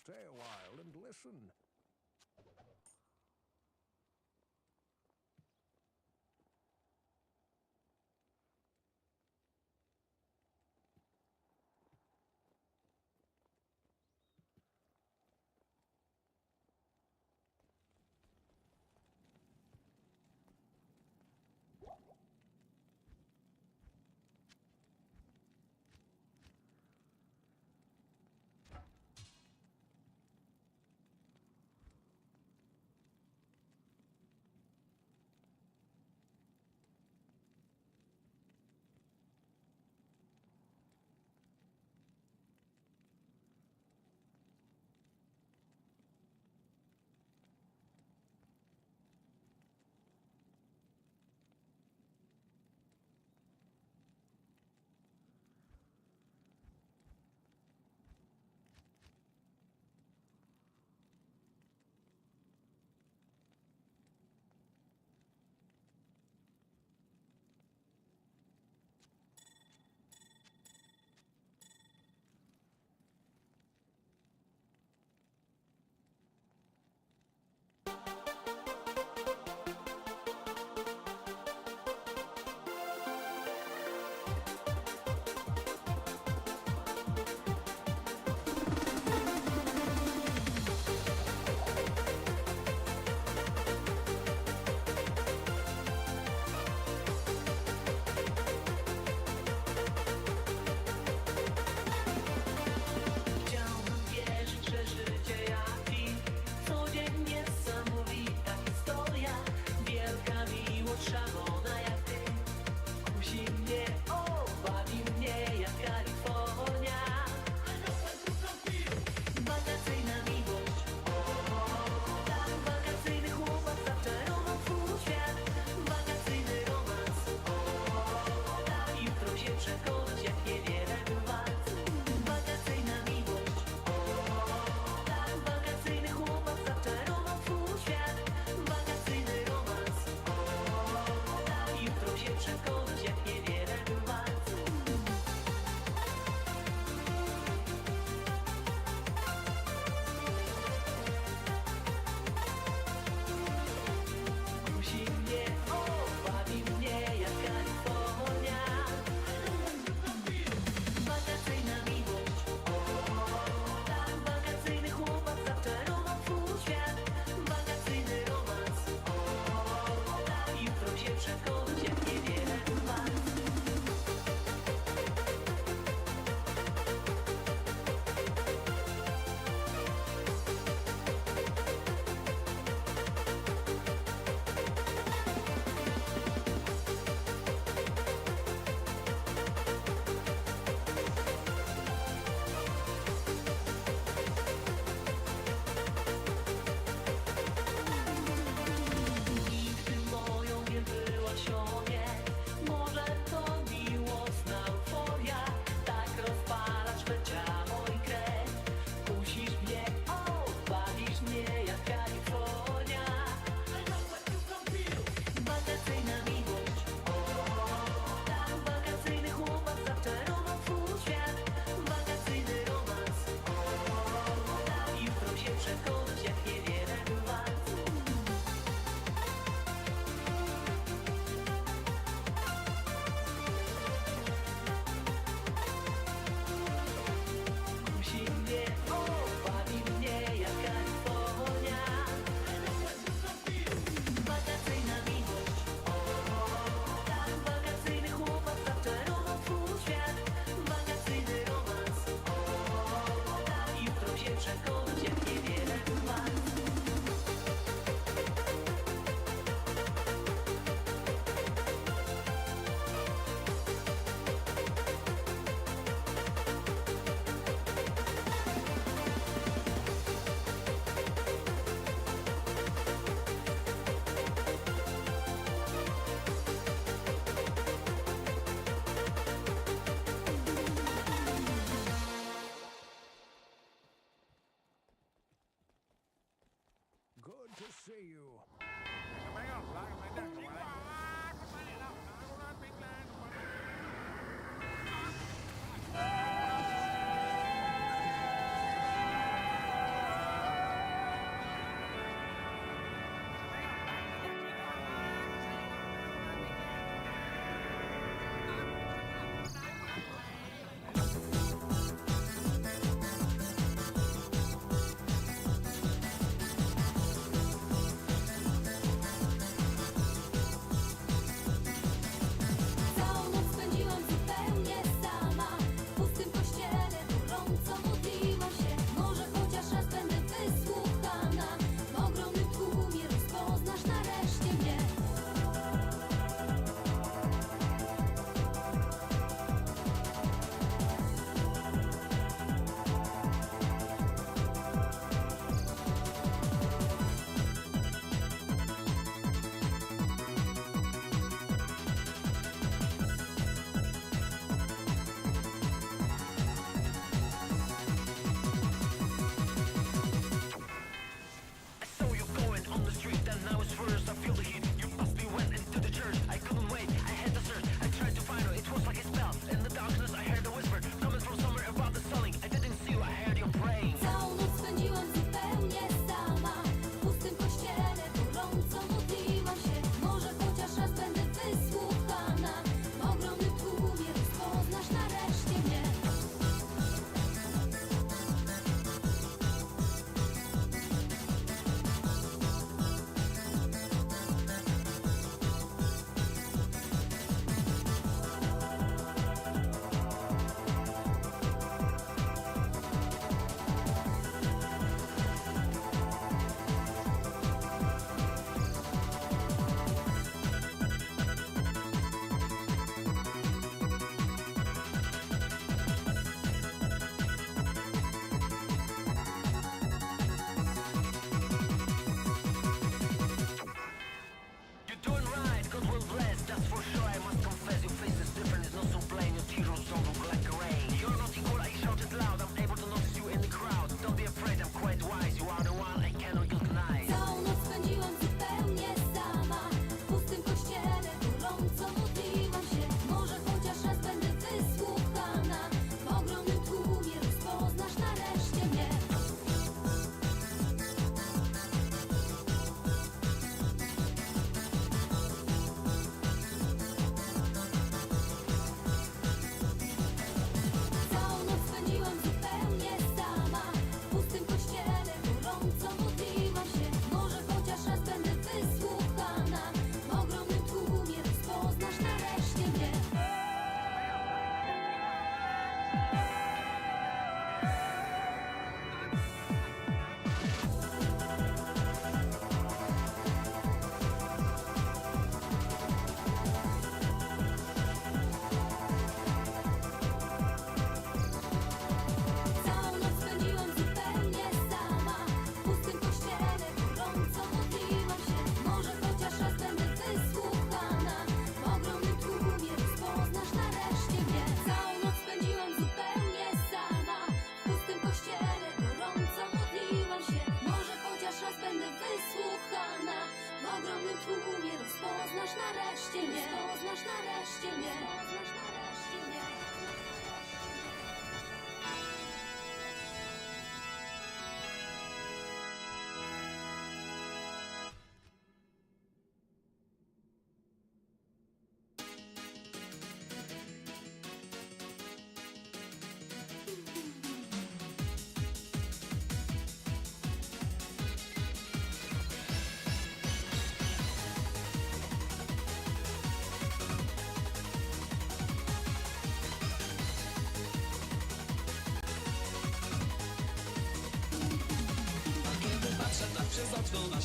Stay a while and listen.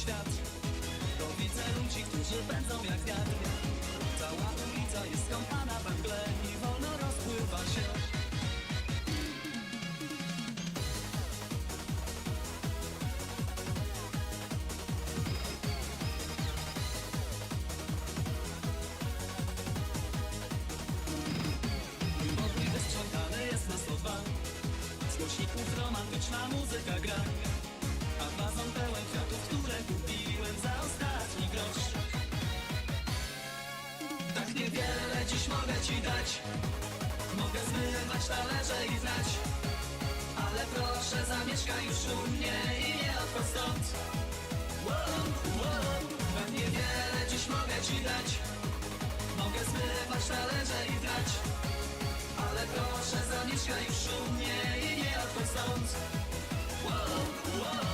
świat. To widzę ludzi, którzy pędzą jak wiatr. Cała ulica jest skąpana we mgle i wolno rozpływa się. Mój pokój wysprzątany jest na 102. Z głośników romantyczna muzyka gra. A wazon pełen kwiatów, które kupiłem za ostatni grosz. Tak niewiele dziś mogę ci dać. Mogę zmywać talerze i znać. Ale proszę zamieszkaj już u mnie i nie odchodź stąd. Wow, wow. Tak niewiele dziś mogę ci dać. Mogę zmywać talerze i znać. Ale proszę zamieszkaj już u mnie i nie odchodź stąd. Wow, wow.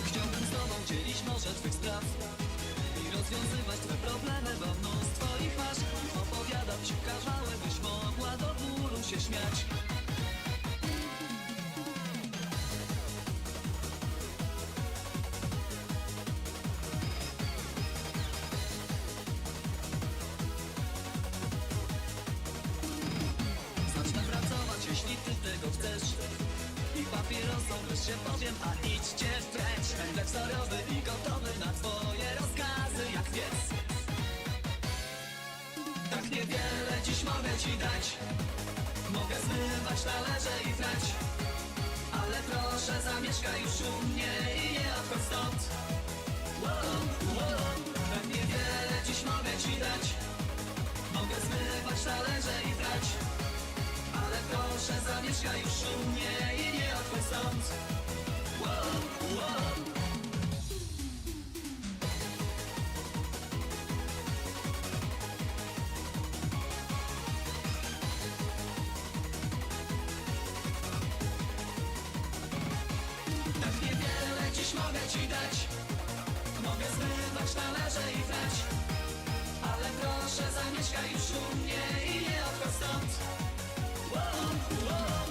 Chciałbym z tobą dzielić morze twych spraw i rozwiązywać twe problemy, bo mnóstwo ich masz. Opowiadam ci kawały, byś mogła do bólu się śmiać. Zacznę pracować, jeśli ty tego chcesz. I papierosom wreszcie powiem, a idźcie precz. Będę wzorowy i gotowy na twoje rozkazy jak pies. Tak niewiele dziś mogę ci dać. Mogę zmywać talerze i trać. Ale proszę zamieszkaj już u mnie i nie odchodź stąd. Wow, wow. Tak niewiele dziś mogę ci dać. Mogę zmywać talerze i trać. Ale proszę zamieszkaj już u mnie i nie odchodź stąd. Wow, wow. Tak niewiele dziś mogę ci dać. Mogę zmywać talerze i trać. Ale proszę zamieszkaj już u mnie i nie odchodź stąd. Wow, wow.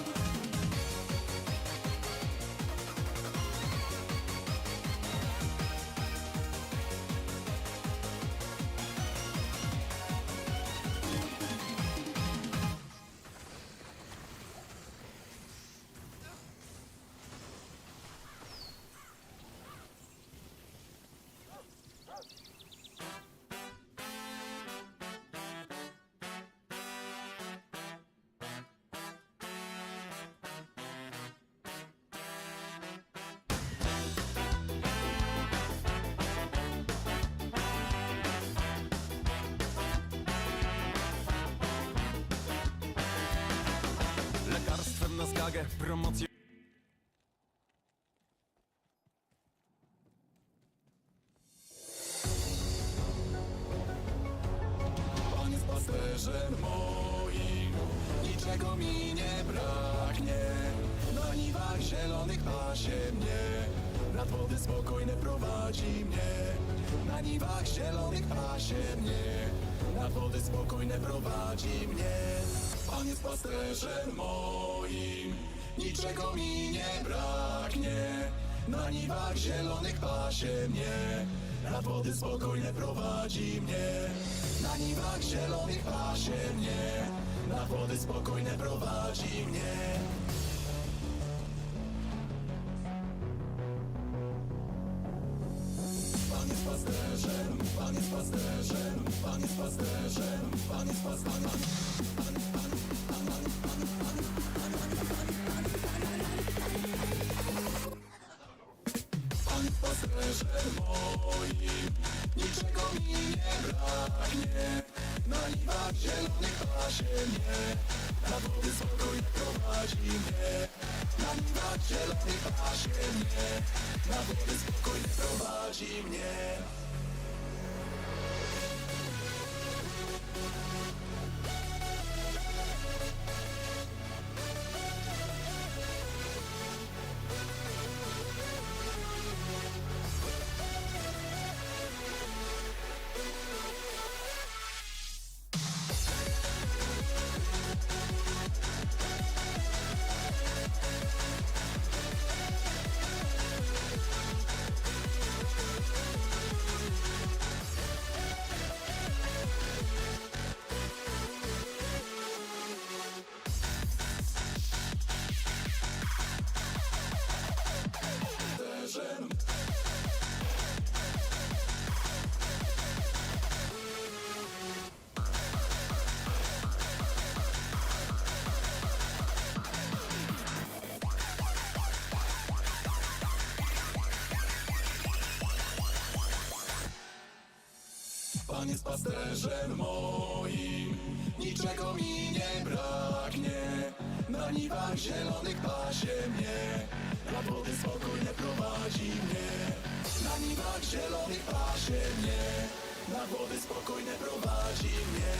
Lekarstwem na zgagę, promocję. Pan jest pasterzem moim, niczego mi nie braknie. Na niwach zielonych pasie mnie, nad wody spokojne prowadzi mnie. Na niwach zielonych pasie mnie, nad wody spokojne prowadzi mnie. Pan jest pasterzem moim, niczego mi nie braknie. Na niwach zielonych pasie mnie, nad wody spokojne prowadzi mnie. Na niwach zielonych pasie mnie, nad wody spokojne prowadzi mnie. Pan jest pasterzem, Pan jest pasterzem, Pan jest pasterzem, Pan jest pasterzem. Pan jest pasterzem moim, niczego mi nie braknie. Na niwach zielonych pasie mnie, na wody spokojnie prowadzi mnie. Na niwach zielonych pasie mnie, na wody spokojnie prowadzi mnie. Pan jest pasterzem moim, niczego mi nie braknie. Na niwach zielonych pasie mnie, na wody spokojne prowadzi mnie. Na niwach zielonych pasie mnie, na wody spokojne prowadzi mnie.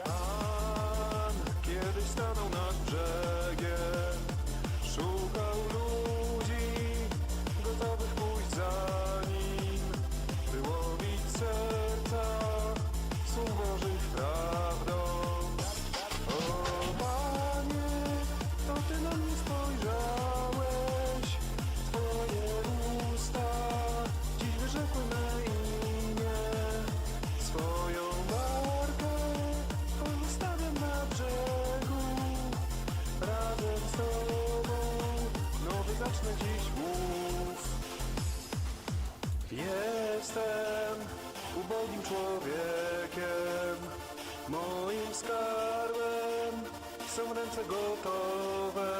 Pan kiedyś stanął nad brzegiem, szukał ludzi gotowych pójść za nim, by łowić serca słów Bożych prawdą. O Panie, to Ty na mnie spojrzałeś, Twoje usta dziś wyrzekły me imię. Swoją barkę pozostawiam na brzegu, razem z Tobą nowy zacznę dziś mów. Jestem ubogim człowiekiem, moim skarbem są ręce gotowe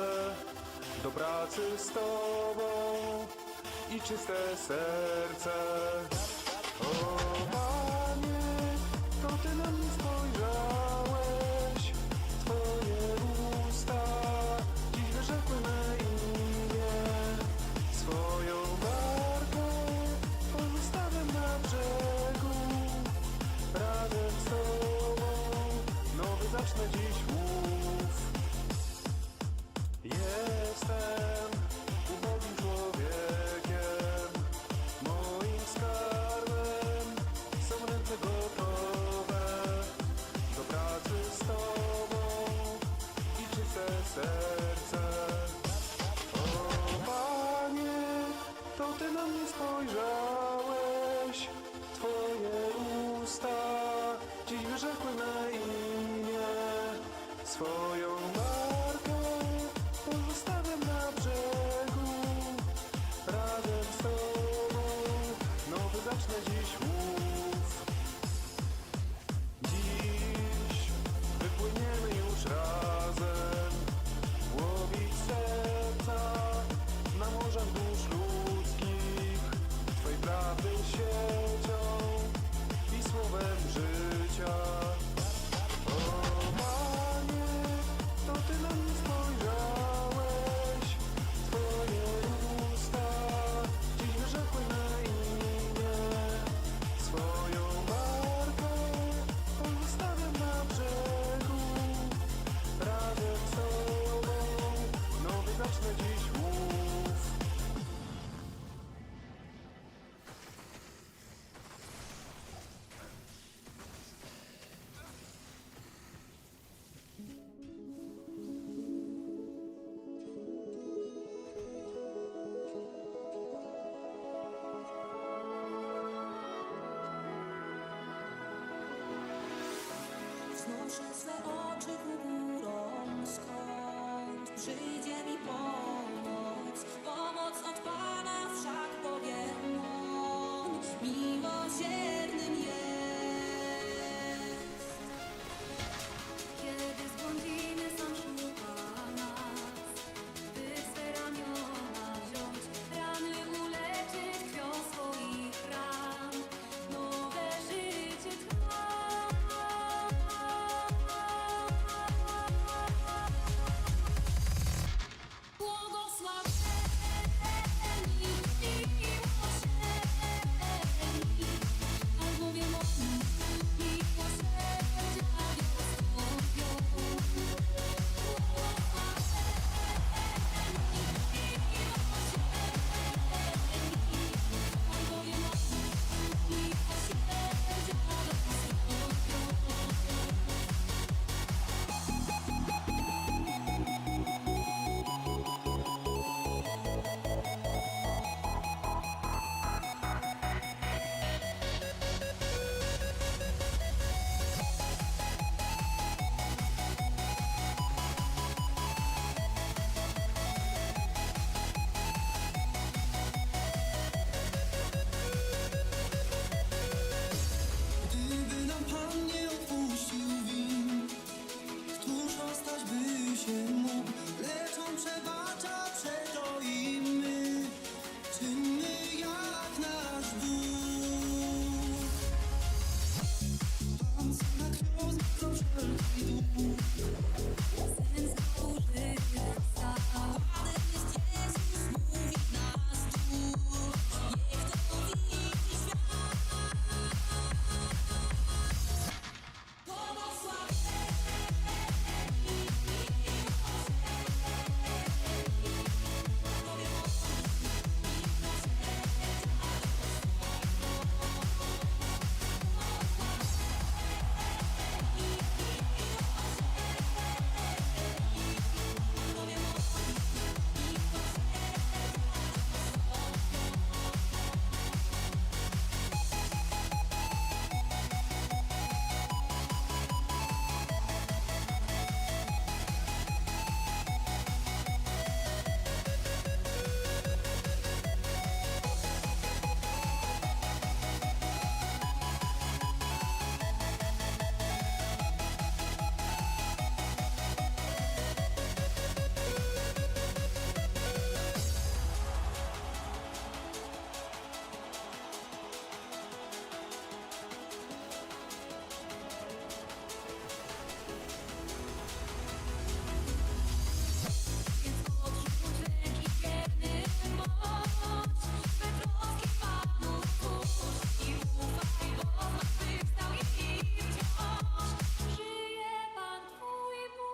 do pracy z Tobą i czyste serce. O Panie, to Ty na mnie spojrzałeś, Twoje usta dziś wyrzekły me imię. Swoją barkę pozostawiam na brzegu, razem z Tobą nowy zacznę dziś mów. Jestem ubogim człowiekiem, moim skarbem są ręce gotowe do pracy z Tobą i czyste serce. O Panie, to Ty na mnie spojrzałeś, Twoje usta dziś wyrzekły me imię. Swoją barkę pozostawiam na brzegu, razem z Tobą nowy zacznę dziś mów. Dziś wypłyniemy już razem, łowić serca na morzach dusz ludzkich, Twojej prawdy siecią i słowem życia. O Panie, Podnieszę swe oczy ku górom, skąd przyjdzie mi pomoc. Pomoc od Pana wszak powiem On, miłosiernym jest. Kiedy zbłądzimy, sam szuka nas, by swe ramiona wziąć, rany uleczyć krwią swoich ran, nowe życie trwa. Błogosławieni miłosierni, albowiem oni miłosierdzia dostąpią. Albowiem oni miłosierdzia Gdyby nam Pan nie odpuścił win, któż ostać by się mógł? Lecz On przebacza, przeto i my czynmy jak nasz Bóg. Pan na krwią zmył wszelki dług. Sen zaburzy zawładem jest Jezus, mówi nas tu. Niech to widzi świat. Więc odrzuć ręki wierny moc, we troski Panu twórz i ufaj, bo zmartwychwstał i wciąż żyje Pan Twój Bóg.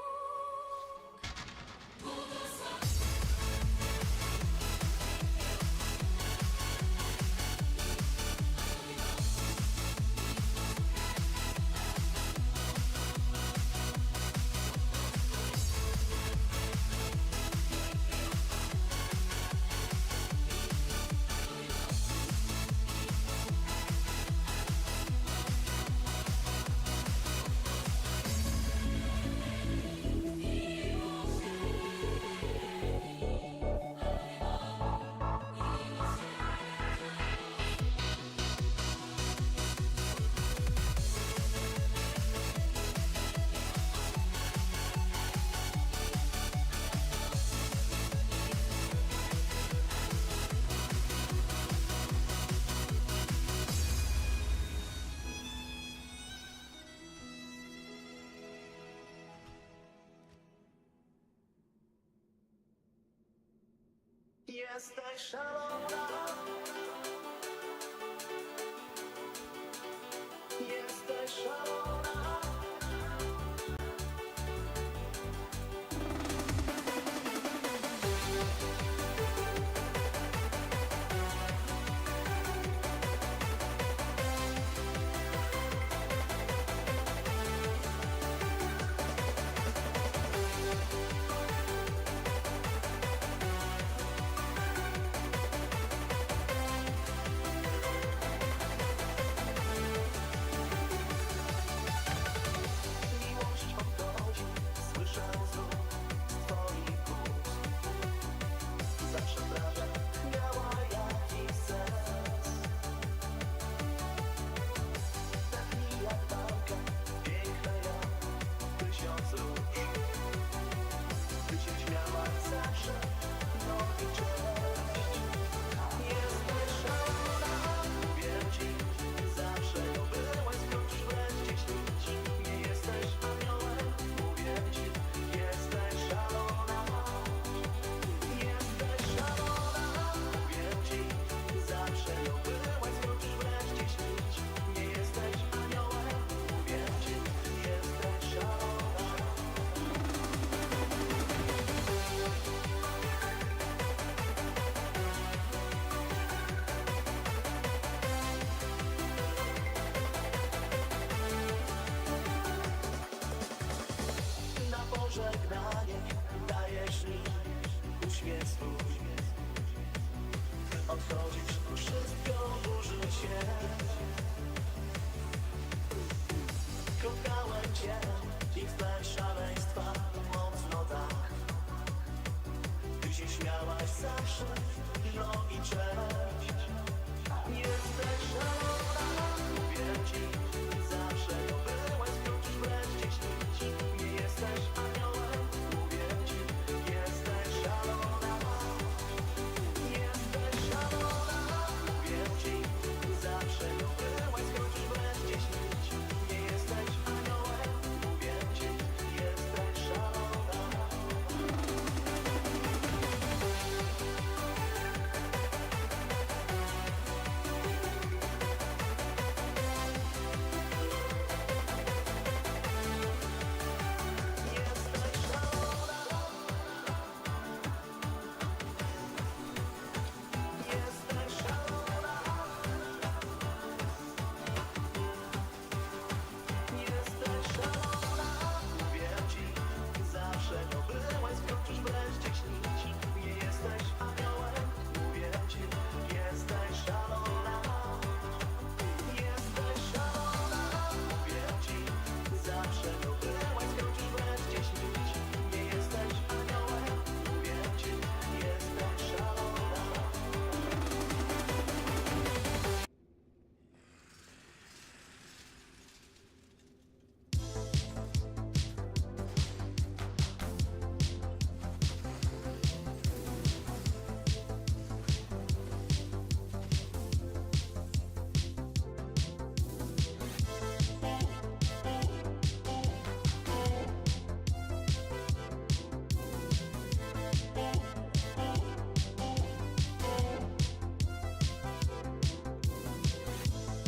Jesteś szalona, jesteś szalona. uśmiech swój. Odchodzisz, wszystko burzy się. Kochałem cię i twe szaleństwa mocno tak. Ty się śmiałaś zawsze, no i cześć. Jesteś szalona, mówię ci, zawsze to byłaś, skończysz wreszcie śnić. Nie jesteś aniołem, mówię ci, jesteś szalona. Jesteś szalona, mówię ci, zawsze to byłaś, skończysz wreszcie śnić. Nie jesteś aniołem, mówię ci, jesteś szalona.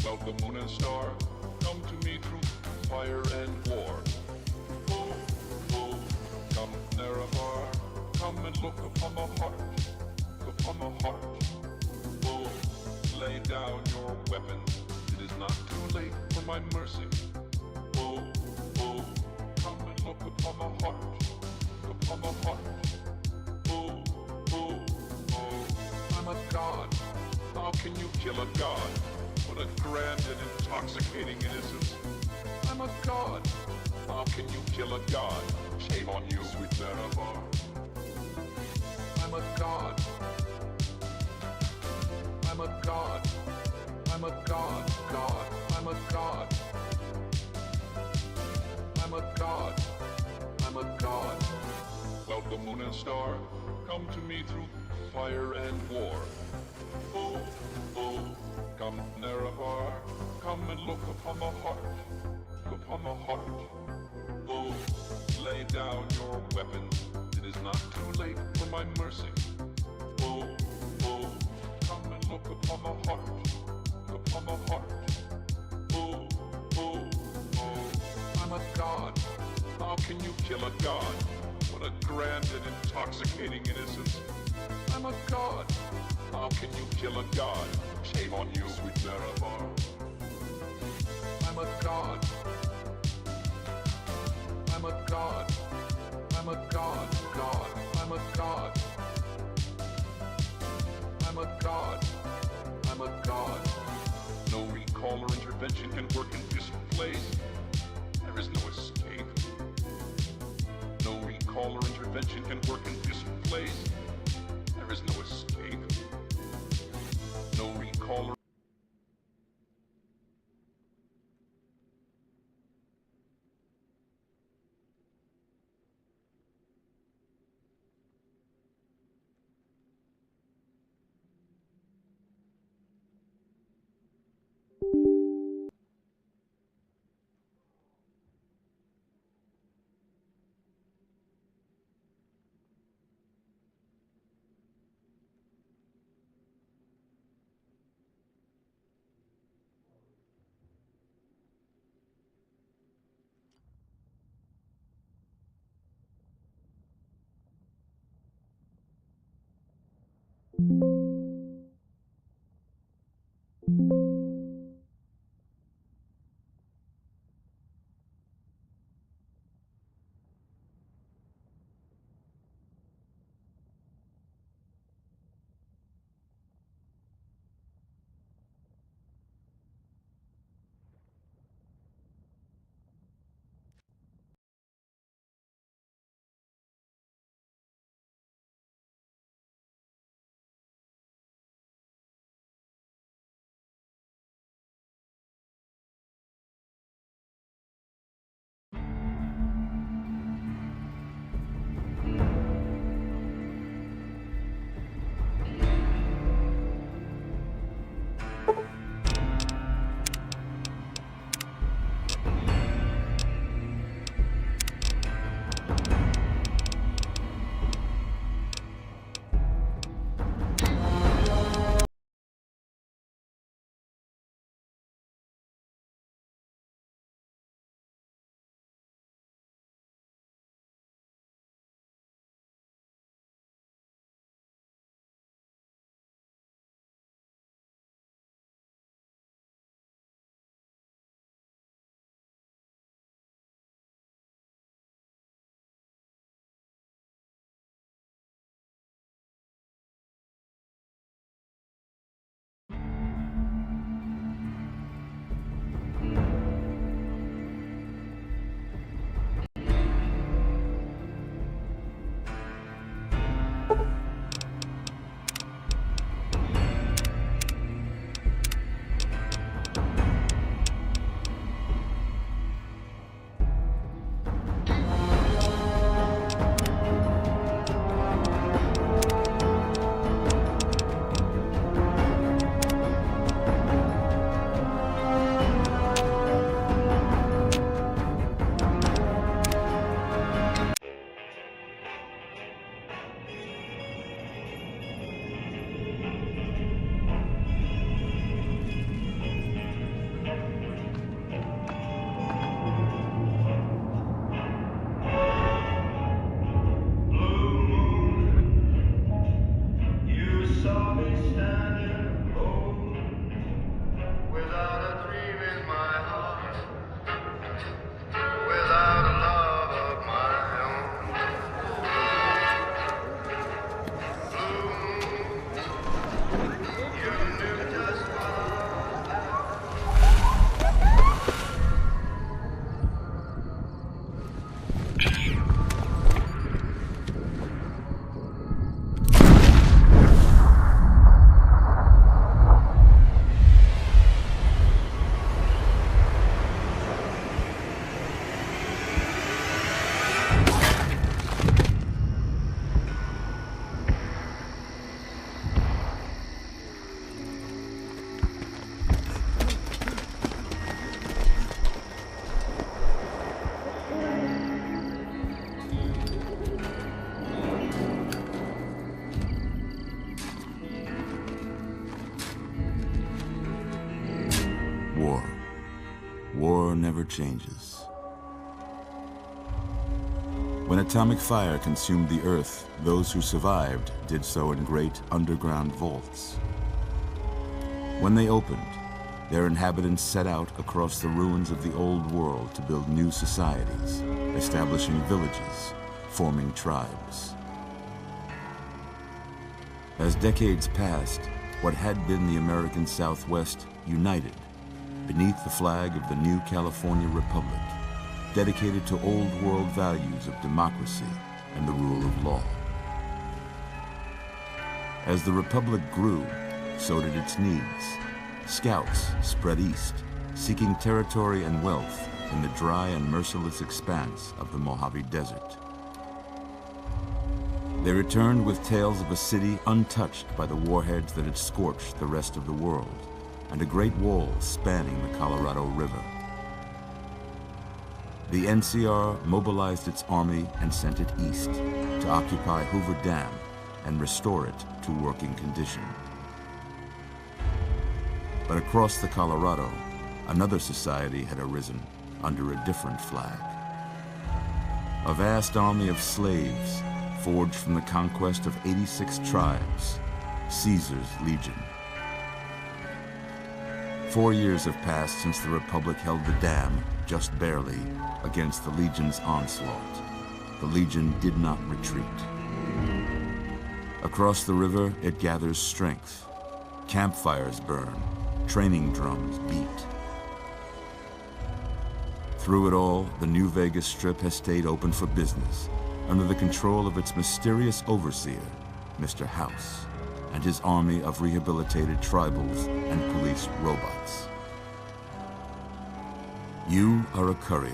Well, the moon and star come to me through fire and war. Oh, oh, come Nerevar, come and look upon the heart, upon the heart. Oh, lay down your weapons, it is not too late for my mercy. Oh, oh, come and look upon the heart, upon the heart. Oh, oh, oh, I'm a god. How can you kill a god? What a grand and intoxicating innocence. I'm a god. How can you kill a god? Shame on you, sweet Nerevar. I'm a god. I'm a god. I'm a god, god. I'm a god. I'm a god. I'm a god. Well, the moon and star come to me through fire and war. Oh, oh, come Nerevar, come and look upon the heart, upon the heart. Oh, lay down your weapons, it is not too late for my mercy. Oh, oh, come and look upon the heart, upon the heart. Oh, oh, oh, I'm a god. How can you kill a god? What a grand and intoxicating innocence. I'm a god. How can you kill a god? Shame on you, sweet Nerevar. I'm a god. I'm a god. I'm a god, god. I'm a god. I'm a god. I'm a god. No recall or intervention can work in this place. There is no escape. No recall or intervention can work in this place. There is no escape. No recall or You saw me standing alone, without a dream in my heart, without a love of my own. Blue, you knew just what War. War never changes. When atomic fire consumed the earth, those who survived did so in great underground vaults. When they opened, their inhabitants set out across the ruins of the old world to build new societies, establishing villages, forming tribes. As decades passed, what had been the American Southwest united beneath the flag of the new California Republic, dedicated to old world values of democracy and the rule of law. As the Republic grew, so did its needs. Scouts spread east, seeking territory and wealth in the dry and merciless expanse of the Mojave Desert. They returned with tales of a city untouched by the warheads that had scorched the rest of the world, and a great wall spanning the Colorado River. The NCR mobilized its army and sent it east to occupy Hoover Dam and restore it to working condition. But across the Colorado, another society had arisen under a different flag. A vast army of slaves forged from the conquest of 86 tribes, Caesar's Legion. 4 years have passed since the Republic held the dam, just barely, against the Legion's onslaught. The Legion did not retreat. Across the river, it gathers strength. Campfires burn, training drums beat. Through it all, the New Vegas Strip has stayed open for business, under the control of its mysterious overseer, Mr. House, and his army of rehabilitated tribals and police robots. You are a courier,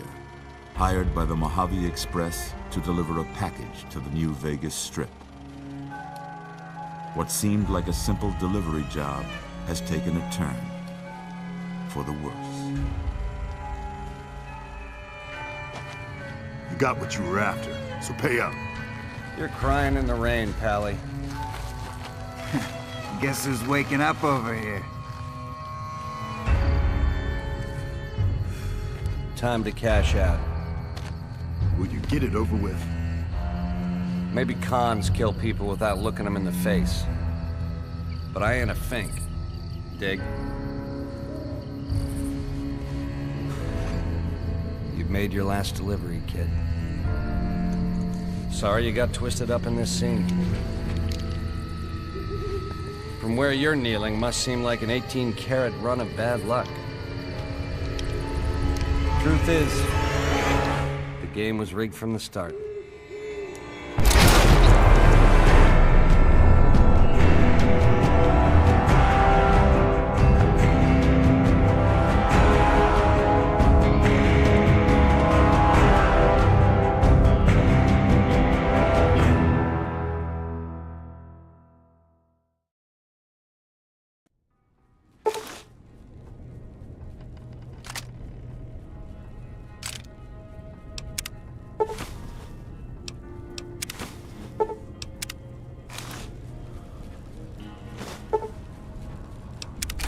hired by the Mojave Express to deliver a package to the New Vegas Strip. What seemed like a simple delivery job has taken a turn for the worse. You got what you were after, so pay up. You're crying in the rain, Pally. Guess who's waking up over here? Time to cash out. Will you get it over with? Maybe cons kill people without looking them in the face. But I ain't a fink. Dig? You've made your last delivery, kid. Sorry you got twisted up in this scene. From where you're kneeling must seem like an 18-carat run of bad luck. Truth is, the game was rigged from the start.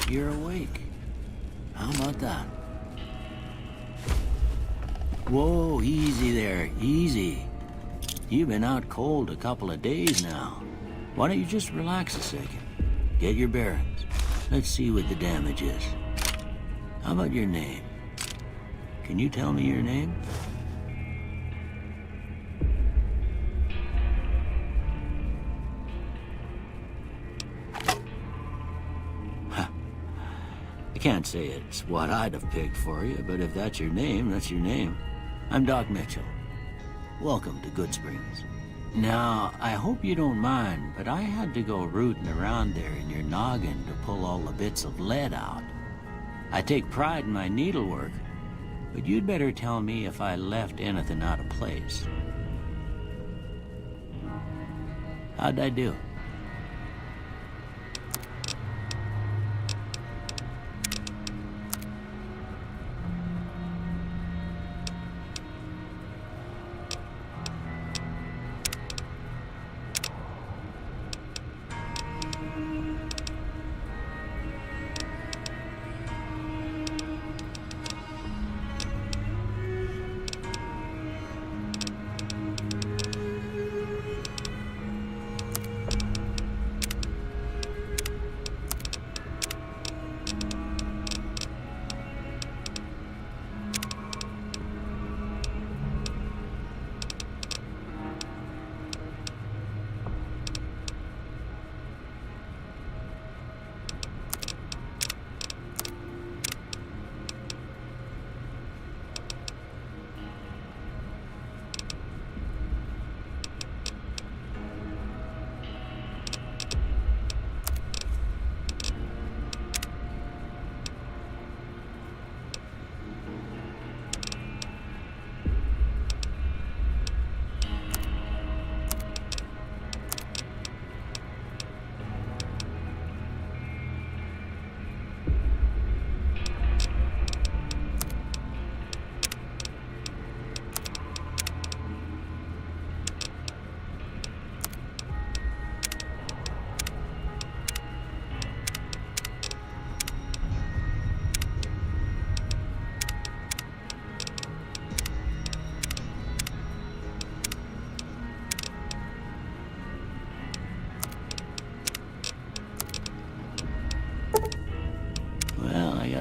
You're awake. How about that? Whoa, easy there, easy. You've been out cold a couple of days now. Why don't you just relax a second? Get your bearings. Let's see what the damage is. How about your name? Can you tell me your name? I can't say it's what I'd have picked for you, but if that's your name, that's your name. I'm Doc Mitchell. Welcome to Goodsprings. Now, I hope you don't mind, but I had to go rooting around there in your noggin to pull all the bits of lead out. I take pride in my needlework, but you'd better tell me if I left anything out of place. How'd I do?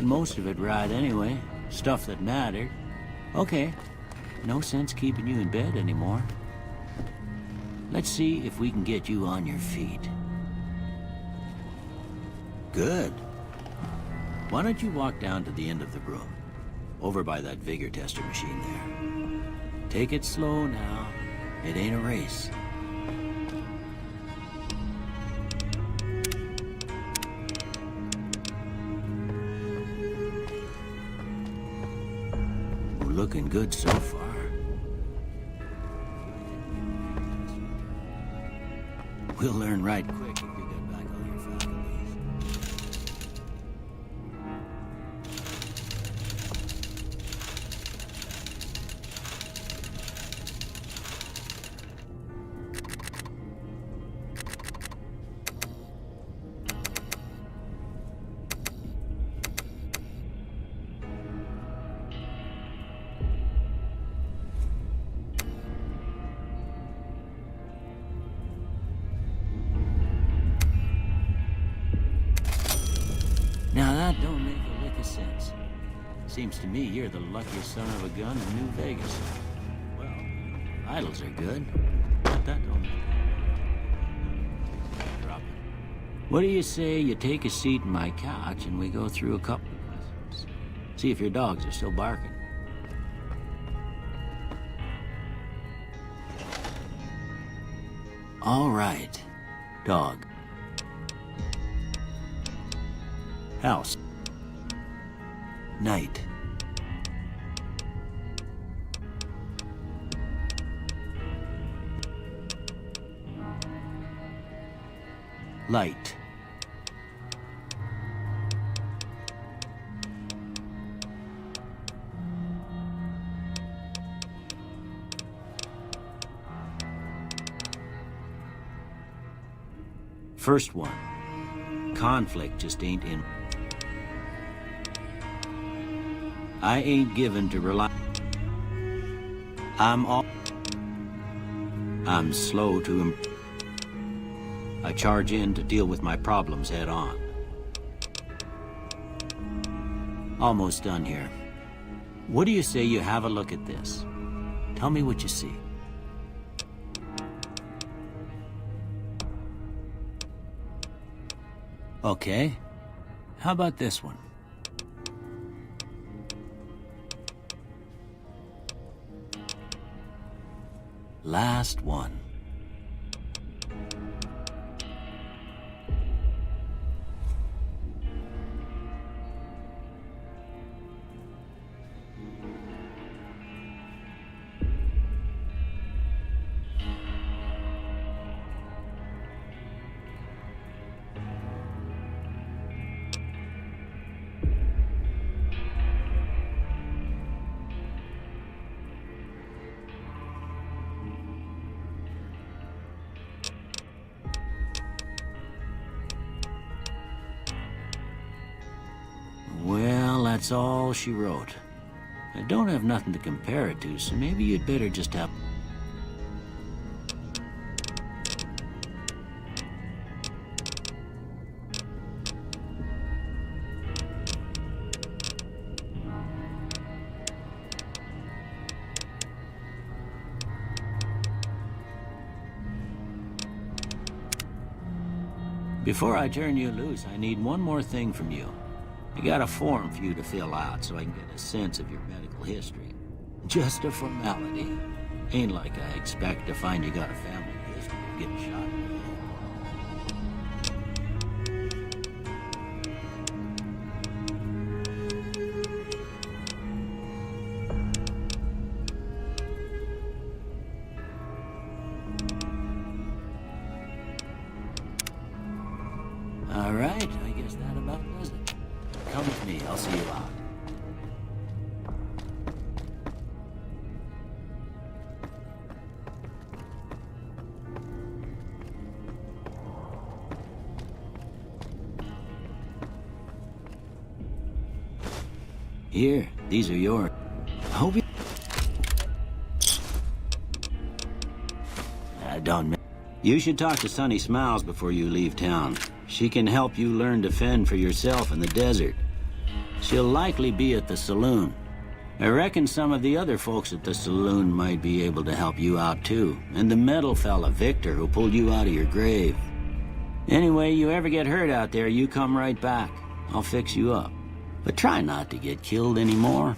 Most of it right anyway. Stuff that mattered. Okay. No sense keeping you in bed anymore. Let's see if we can get you on your feet. Good. Why don't you walk down to the end of the room? Over by that vigor tester machine there. Take it slow now. It ain't a race. Looking good so far. We'll learn right quick if you get back all your faculties. Now that don't make a lick of sense. Seems to me you're the luckiest son of a gun in New Vegas. Well, vitals are good, but that don't... Drop it. What do you say you take a seat in my couch and we go through a couple of questions? See if your dogs are still barking. All right. Dog. House. Night. Light. First one. Conflict just ain't in. I ain't given to rely. I'm slow to I charge in to deal with my problems head on. Almost done here. What do you say you have a look at this? Tell me what you see. Okay. How about this one? Last one. Well, that's all she wrote. I don't have nothing to compare it to, so maybe you'd better just have... Before I turn you loose, I need one more thing from you. I got a form for you to fill out so I can get a sense of your medical history. Just a formality. Ain't like I expect to find you got a family history of getting shot in the head. All right, I guess that about does it. Come with me, I'll see you out. Here, these are yours. Hope you... Don't... You should talk to Sunny Smiles before you leave town. She can help you learn to fend for yourself in the desert. She'll likely be at the saloon. I reckon some of the other folks at the saloon might be able to help you out too. And the metal fella, Victor, who pulled you out of your grave. Anyway, you ever get hurt out there, you come right back. I'll fix you up. But try not to get killed anymore.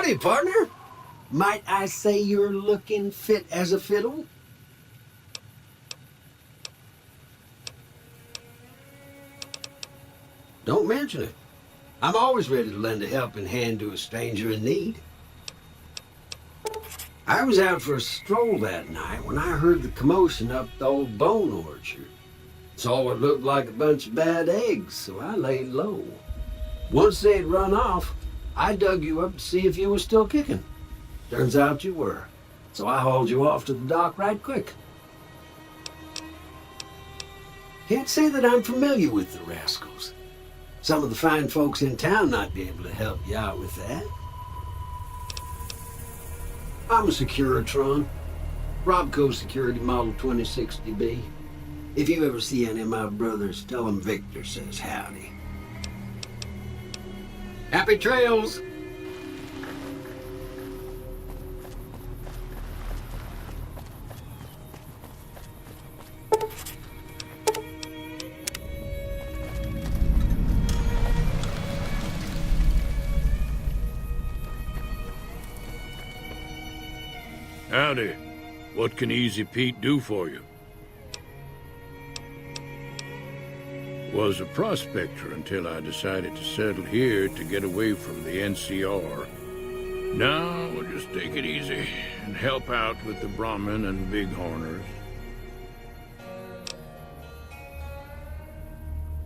Howdy, partner. Might I say you're looking fit as a fiddle? Don't mention it. I'm always ready to lend a helping hand to a stranger in need. I was out for a stroll that night when I heard the commotion up the old bone orchard. Saw what looked like a bunch of bad eggs, so I laid low. Once they'd run off, I dug you up to see if you were still kicking. Turns out you were, so I hauled you off to the dock right quick. Can't say that I'm familiar with the rascals. Some of the fine folks in town might be able to help you out with that. I'm a Securitron. Robco Security Model 2060B. If you ever see any of my brothers, tell them Victor says howdy. Happy trails! Howdy. What can Easy Pete do for you? Was a prospector until I decided to settle here to get away from the NCR. Now we'll just take it easy and help out with the Brahmin and Bighorners.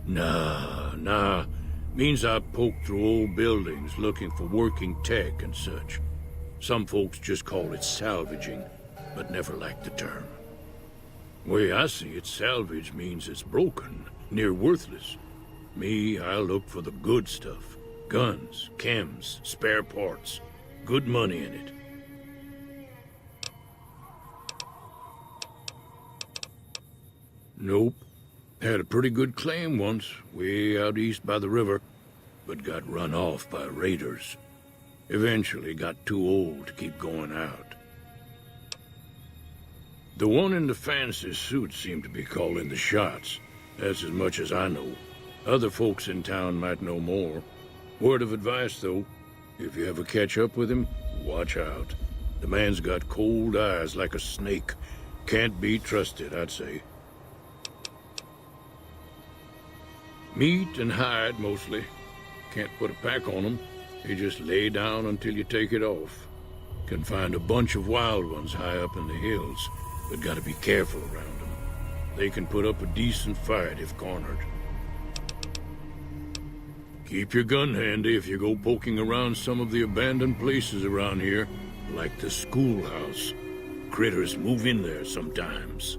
Nah. Means I poke through old buildings looking for working tech and such. Some folks just call it salvaging, but never liked the term. Way I see it, salvage means it's broken, near worthless. Me, I look for the good stuff. Guns, chems, spare parts. Good money in it. Nope. Had a pretty good claim once, way out east by the river, but got run off by raiders. Eventually got too old to keep going out. The one in the fancy suit seemed to be calling the shots. That's as much as I know. Other folks in town might know more. Word of advice, though, if you ever catch up with him, watch out. The man's got cold eyes like a snake. Can't be trusted, I'd say. Meat and hide, mostly. Can't put a pack on them. You just lay down until you take it off. Can find a bunch of wild ones high up in the hills, but gotta be careful around them. They can put up a decent fight if cornered. Keep your gun handy if you go poking around some of the abandoned places around here, like the schoolhouse. Critters move in there sometimes.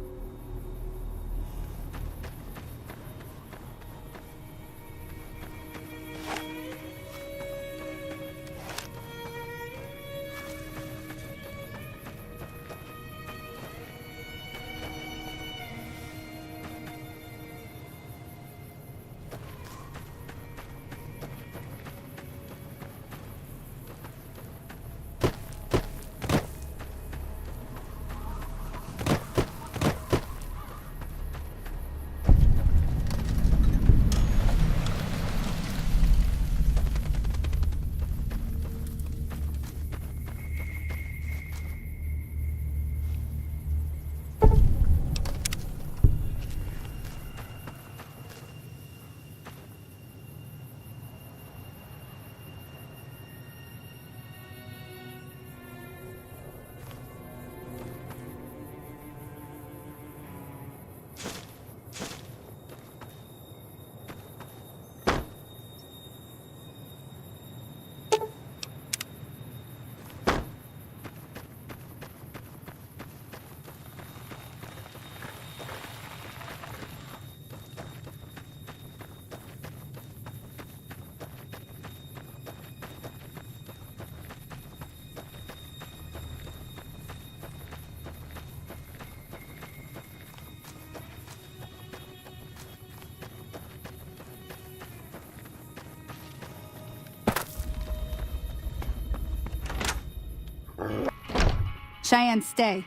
Cheyenne, stay.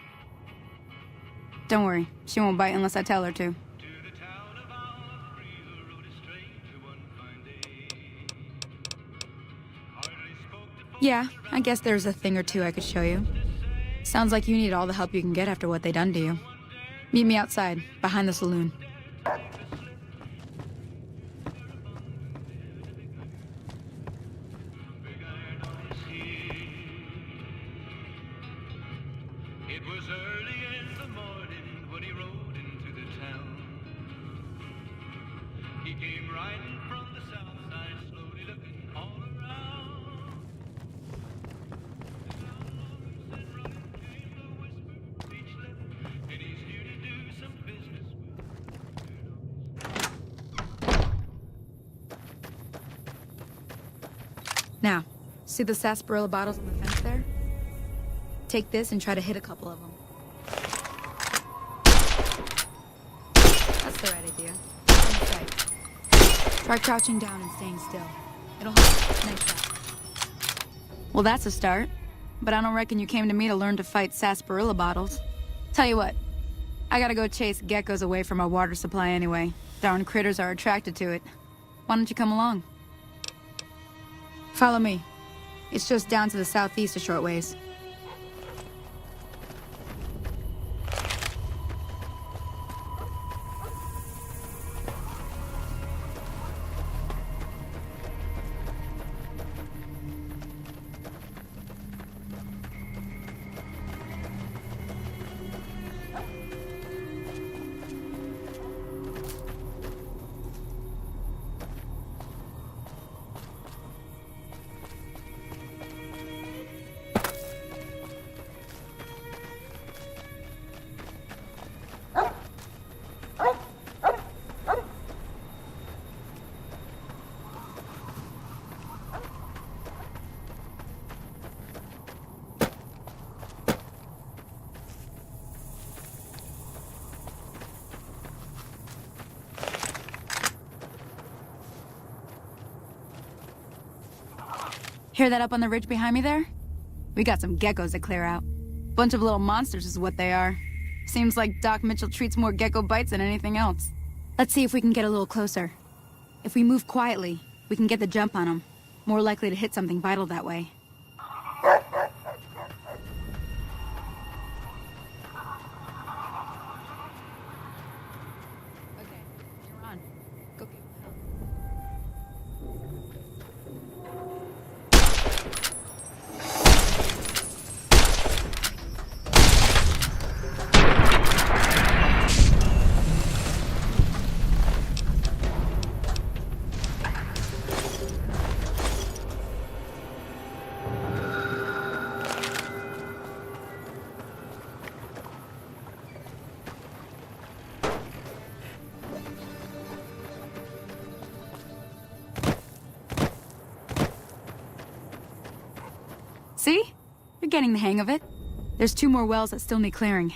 Don't worry, she won't bite unless I tell her to. Yeah, I guess there's a thing or two I could show you. Sounds like you need all the help you can get after what they done to you. Meet me outside, behind the saloon. It was early in the morning when he rode into the town. He came riding from the south side, slowly looking all around. And running came the whisper of each lip, and he's here to do some business with. Now, see the sarsaparilla bottles on the fence there? Take this and try to hit a couple of them. That's the right idea. That's right. Try crouching down and staying still. It'll help. Nice shot. Well, that's a start. But I don't reckon you came to me to learn to fight sarsaparilla bottles. Tell you what, I gotta go chase geckos away from our water supply anyway. Darn critters are attracted to it. Why don't you come along? Follow me. It's just down to the southeast a short ways. Hear that up on the ridge behind me there? We got some geckos to clear out. Bunch of little monsters is what they are. Seems like Doc Mitchell treats more gecko bites than anything else. Let's see if we can get a little closer. If we move quietly, we can get the jump on them. More likely to hit something vital that way. Okay, you're on. Go get help. See? You're getting the hang of it. There's 2 more wells that still need clearing.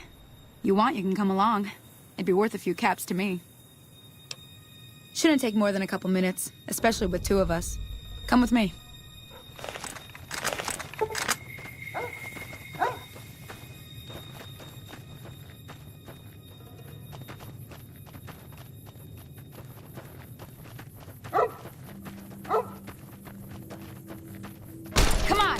You want, you can come along. It'd be worth a few caps to me. Shouldn't take more than a couple minutes, especially with 2 of us. Come with me. Come on!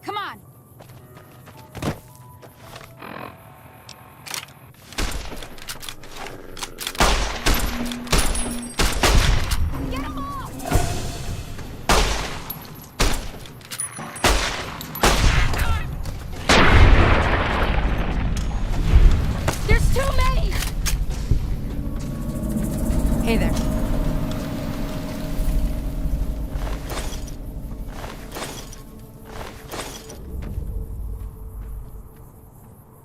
Come on! Get 'em all! There's too many! Hey there.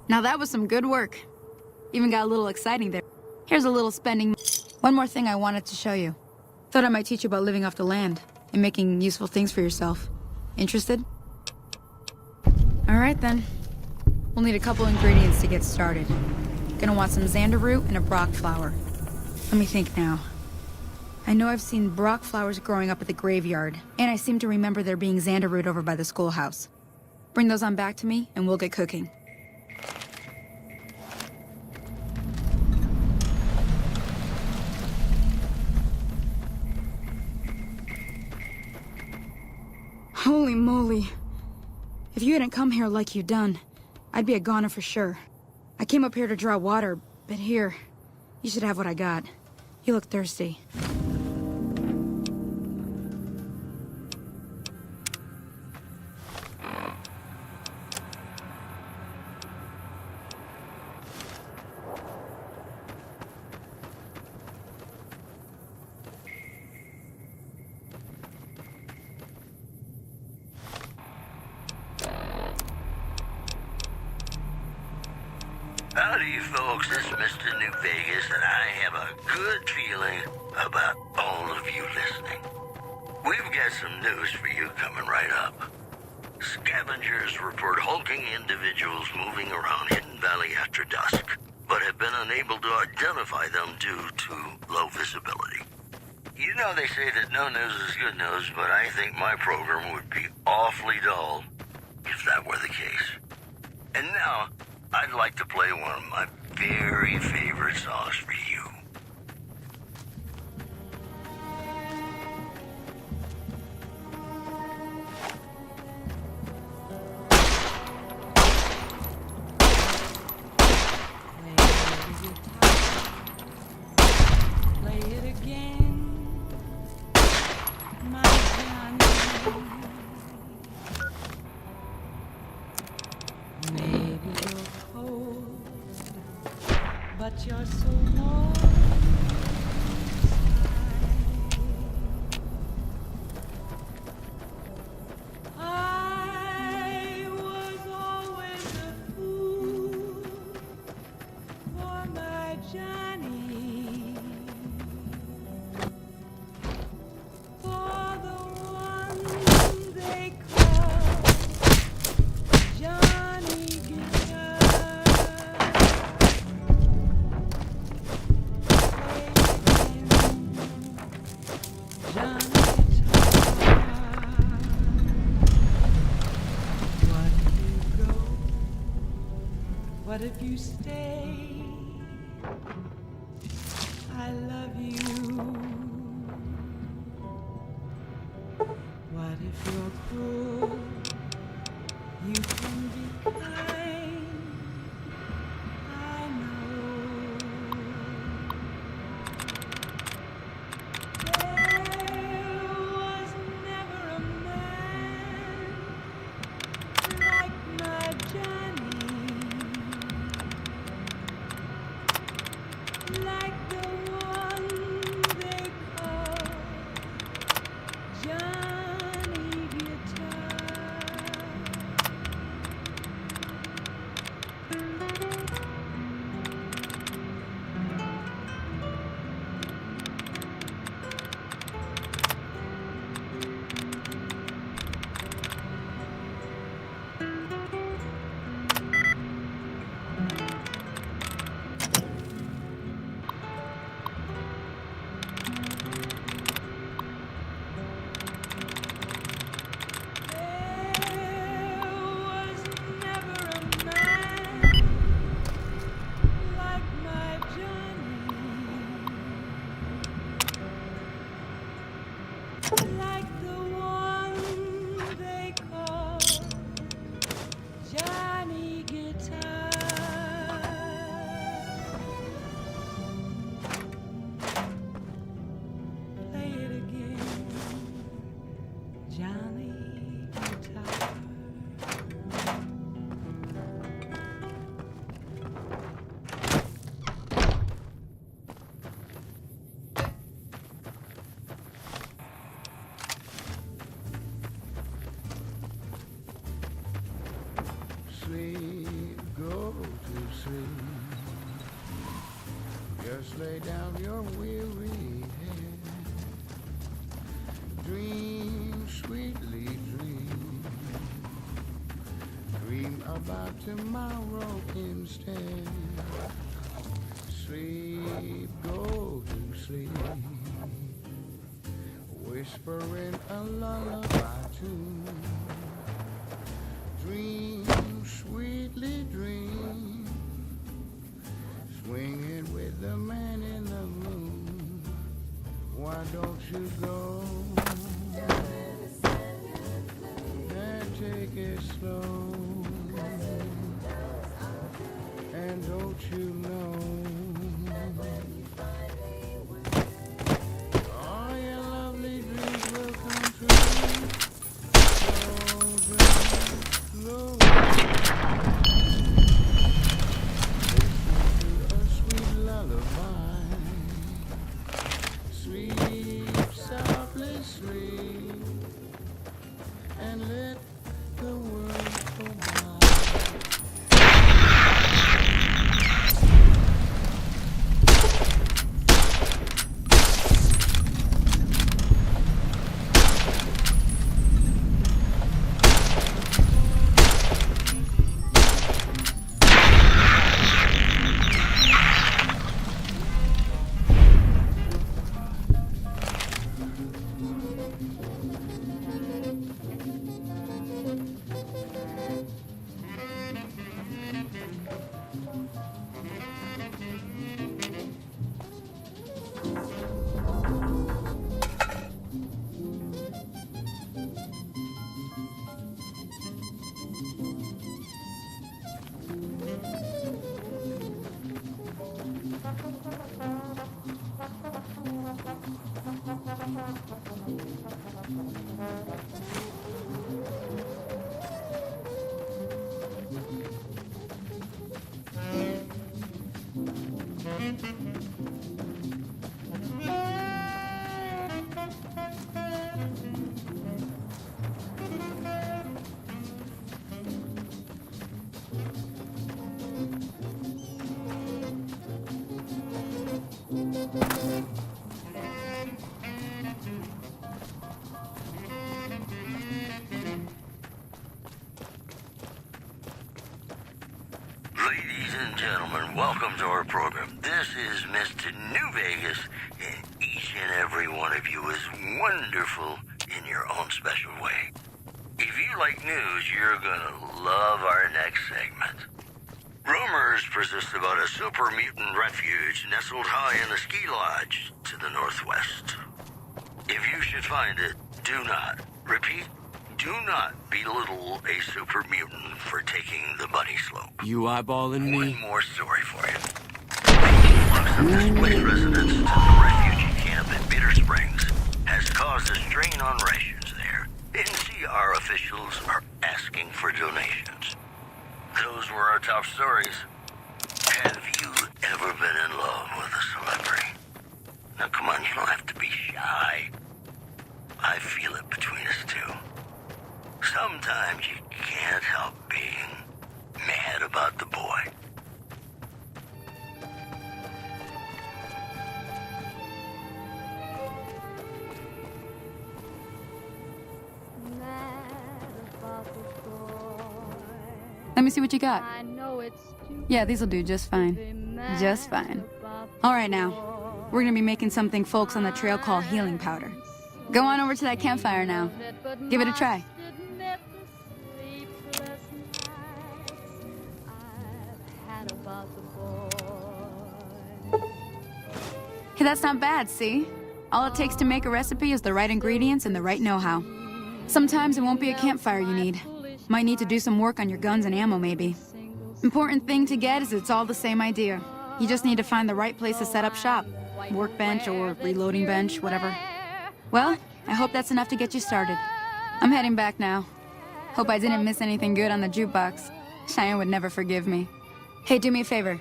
Now that was some good work. Even got a little exciting there. Here's a little spending. One more thing I wanted to show you. Thought I might teach you about living off the land and making useful things for yourself. Interested? All right then. We'll We'll need a couple ingredients to get started. Gonna want some Xander root and a Brock flower. Let me think now. I know I've seen Brock flowers growing up at the graveyard, and I seem to remember there being Xander root over by the schoolhouse. Bring those on back to me, and we'll get cooking. Holy moly. If you hadn't come here like you done, I'd be a goner for sure. I came up here to draw water, but here, you should have what I got. You look thirsty. Howdy, folks. This is Mr. New Vegas, and I have a good feeling about all of you listening. We've got some news for you coming right up. Scavengers report hulking individuals moving around Hidden Valley after dusk, but have been unable to identify them due to low visibility. You know they say that no news is good news, but I think my program would be awfully dull if that were the case. And now, I'd like to play one of my very favorite songs for you. Play it again, my Johnny. Maybe you're cold, but you're so warm. I was always a fool for my Johnny, for the one they call Johnny Guitar. Johnny Guitar. What if you go? What if you stay? I love you. What if you're cruel? You can be kind. I know. There was never a man like my Johnny, like the one they call Johnny Guitar. Like the one they call Johnny Guitar. Play it again, Johnny Guitar. Sleep, go to sleep. Just lay down your weary head. Dream, sweetly dream. Dream about about tomorrow instead. Sleep, go to sleep, whispering a lullaby tune. Dream, sweetly dream, swinging with the man in the moon. Why don't you go and take it slow? And don't you know all your lovely dreams will come true? So dream slow. Listen to a sweet lullaby. Sleep softly, sleep, and let the world go by. Ladies and gentlemen, welcome to our program. This is Mr. New Vegas, and each and every one of you is wonderful in your own special way. If you like news, you're gonna love our next segment. Rumors persist about a super mutant refuge nestled high in the ski lodge to the northwest. If you should find it, do not, repeat, do not belittle a super mutant for taking the bunny slope. You eyeballing me? One more story for you. The influx of displaced residents to the refugee camp in Bitter Springs has caused a strain on rations there. NCR officials are asking for donations. Those were our top stories. Have you ever been in love with a celebrity? Now come on, you don't have to be shy. I feel it between us two. Sometimes you can't help being mad about the boy. Let me see what you got. I know it's too Yeah, these'll do just fine. Just fine. All right, now. We're gonna be making something folks on the trail call healing powder. Go on over to that campfire now. Give it a try. Hey, that's not bad, see? All it takes to make a recipe is the right ingredients and the right know-how. Sometimes it won't be a campfire you need. Might need to do some work on your guns and ammo, maybe. Important thing to get is it's all the same idea. You just need to find the right place to set up shop. Workbench or reloading bench, whatever. Well, I hope that's enough to get you started. I'm heading back now. Hope I didn't miss anything good on the jukebox. Cheyenne would never forgive me. Hey, do me a favor.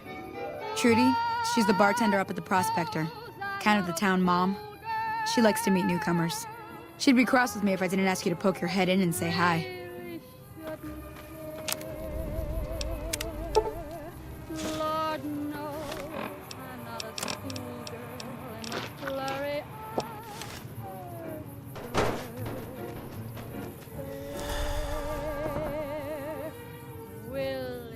Trudy, she's the bartender up at the Prospector. Kind of the town mom. She likes to meet newcomers. She'd be cross with me if I didn't ask you to poke your head in and say hi. Lord knows I'm not a schoolgirl in the flurry of will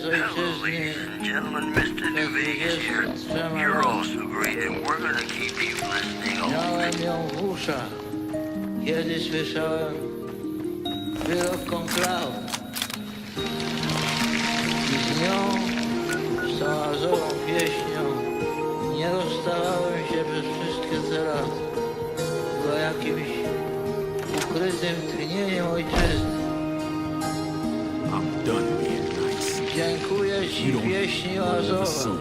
Hello, ladies and gentlemen, Mr. New Vegas here. You're also great, and we're gonna keep you listening all Miałem ją w uszach, kiedy słyszałem wyrok konklawu. I z nią, z tą azorą pieśnią, nie rozstawałem się przez wszystkie te lata. Była jakimś ukrytym tchnieniem ojczyzny. I'm done being nice. Dziękuję ci, You don't pieśni know the Azora. scene.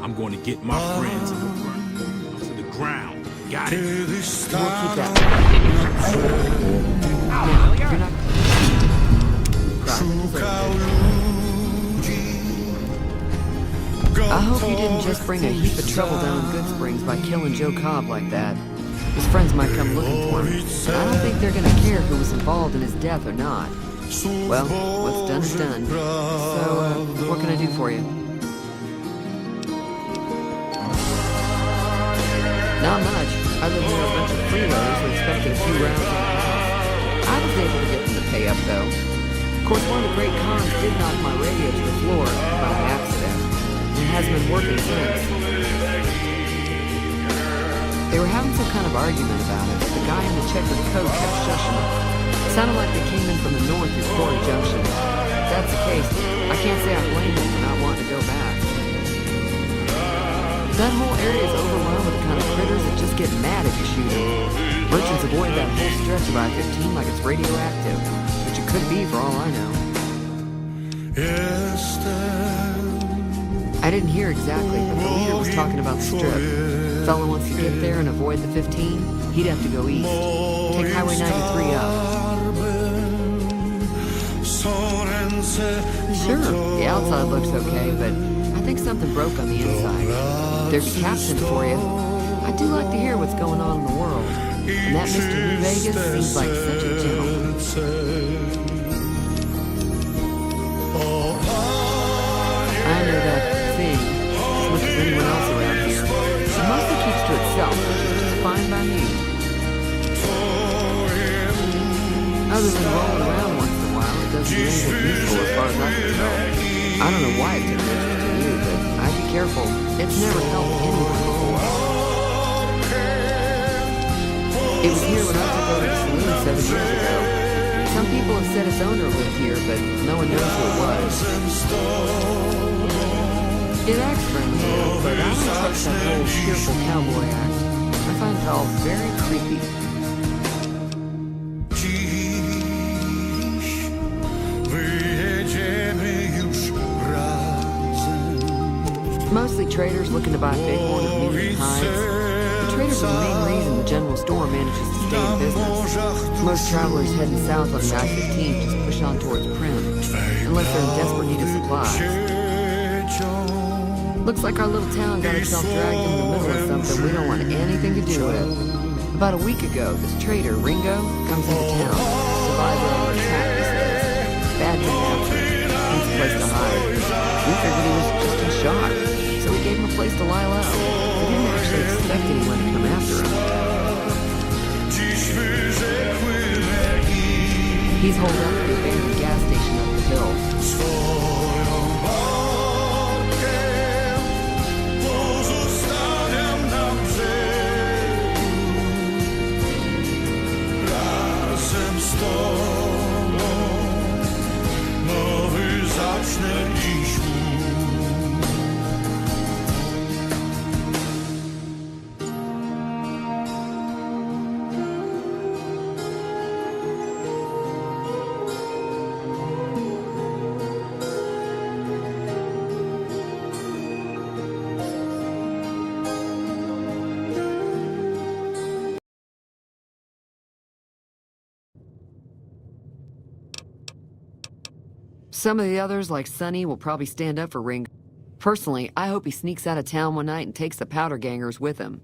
I'm going to get my friends and we'll burn them to the ground. Got it? We'll keep that. I hope you didn't just bring a heap of trouble down in Good Springs by killing Joe Cobb like that. His friends might come looking for him, but I don't think they're gonna care who was involved in his death or not. Well, what's done is done. So, what can I do for you? Not much, other than a bunch of freeloaders who expected a few rounds in the house. I was able to get them to pay up, though. Of course, one of the great cons did knock my radio to the floor by accident. It hasn't been working since. They were having some kind of argument about it. The guy in the checkered coat kept shushing them. It sounded like they came in from the north through Quarry Junction. If that's the case, I can't say I blame them for not wanting to go back. That whole area is overrun with the kind of critters that just get mad if you shoot them. Merchants avoid that whole stretch of I-15 like it's radioactive, which it could be for all I know. I didn't hear exactly, but the leader was talking about the strip. The fellow wants to get there and avoid the 15, he'd have to go east. Take Highway 93 up. Sure, the outside looks okay, but I think something broke on the inside. There's a captain for you. I do like to hear what's going on in the world. And that Mr. New Vegas seems like such a gentleman. I know that thing, as much as anyone else around here. It mostly keeps to itself, which is just fine by me. Other than rolling around once in a while, it doesn't do anything useful as far as I can tell. I don't know why it took interest to you, but I'd be careful. It's never helped anyone before. It was here when I took over the saloon 7 years ago. Some people have said its owner lived here, but no one knows who it was. It acts friendly, but I don't trust that whole cheerful cowboy act. I find it all very creepy. Mostly traders looking to buy bighorn or mutant hides. The traders are the main reason the general store manages to stay in business. Most travelers heading south on the I-15 just push on towards Prim, unless they're in desperate need of supplies. Looks like our little town got itself dragged in the middle of something we don't want anything to do with. About a week ago, this trader, Ringo, comes into town. Survivor of an attack, he says. Bad thing happened. Needs a place to hide. We figured he was just in shock, so we gave him a place to lie low. We didn't actually expect anyone to come after him. He's holed up at the abandoned gas station up the hill. Some of the others, like Sonny, will probably stand up for Ringo. Personally, I hope he sneaks out of town one night and takes the powder gangers with him.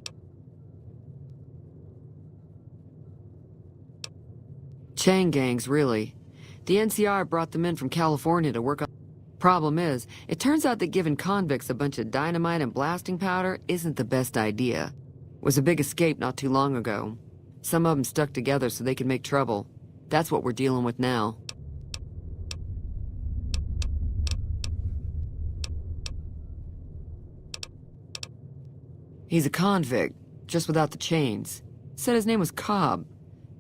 Chain gangs, really. The NCR brought them in from California to work on... Problem is, it turns out that giving convicts a bunch of dynamite and blasting powder isn't the best idea. It was a big escape not too long ago. Some of them stuck together so they could make trouble. That's what we're dealing with now. He's a convict, just without the chains. Said his name was Cobb.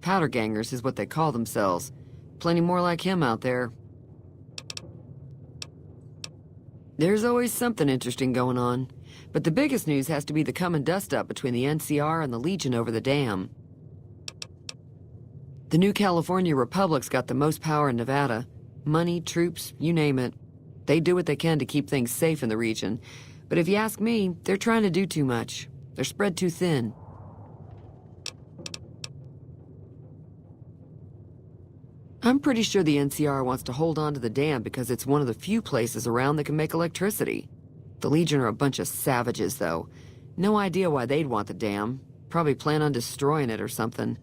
Powder gangers is what they call themselves. Plenty more like him out there. There's always something interesting going on. But the biggest news has to be the coming dust-up between the NCR and the Legion over the dam. The new California Republic's got the most power in Nevada. Money, troops, you name it. They do what they can to keep things safe in the region. But if you ask me, they're trying to do too much. They're spread too thin. I'm pretty sure the NCR wants to hold on to the dam because it's one of the few places around that can make electricity. The Legion are a bunch of savages, though. No idea why they'd want the dam. Probably plan on destroying it or something.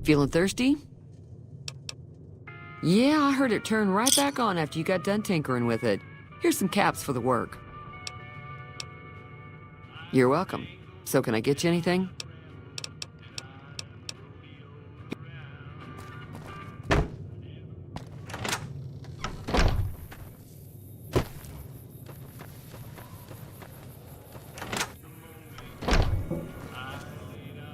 Feeling thirsty? Yeah, I heard it turn right back on after you got done tinkering with it. Here's some caps for the work. You're welcome. So can I get you anything?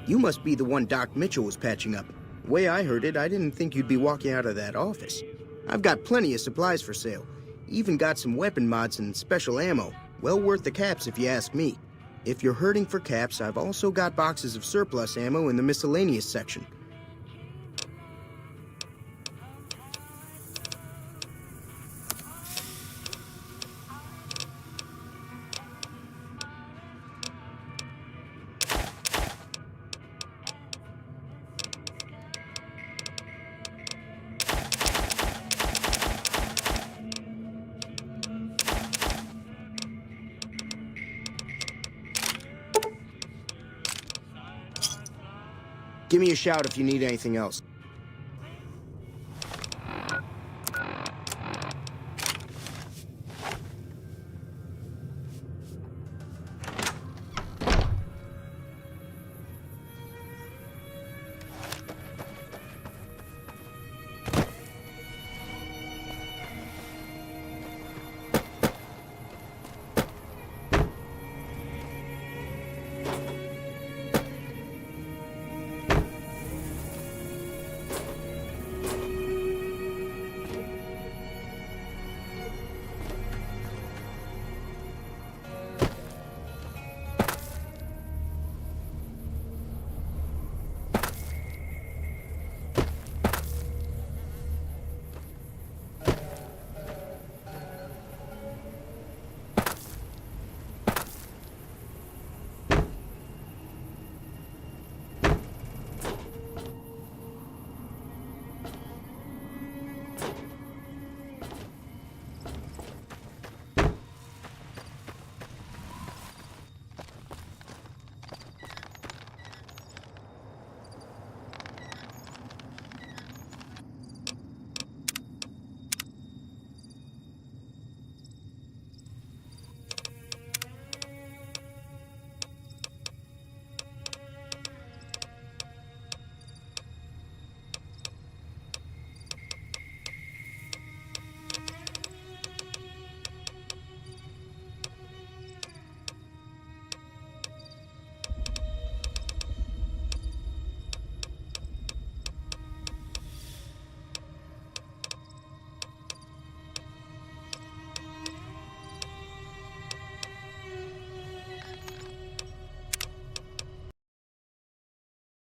You must be the one Doc Mitchell was patching up. The way I heard it, I didn't think you'd be walking out of that office. I've got plenty of supplies for sale. Even got some weapon mods and special ammo. Well worth the caps if you ask me. If you're hurting for caps, I've also got boxes of surplus ammo in the miscellaneous section. Give me a shout if you need anything else.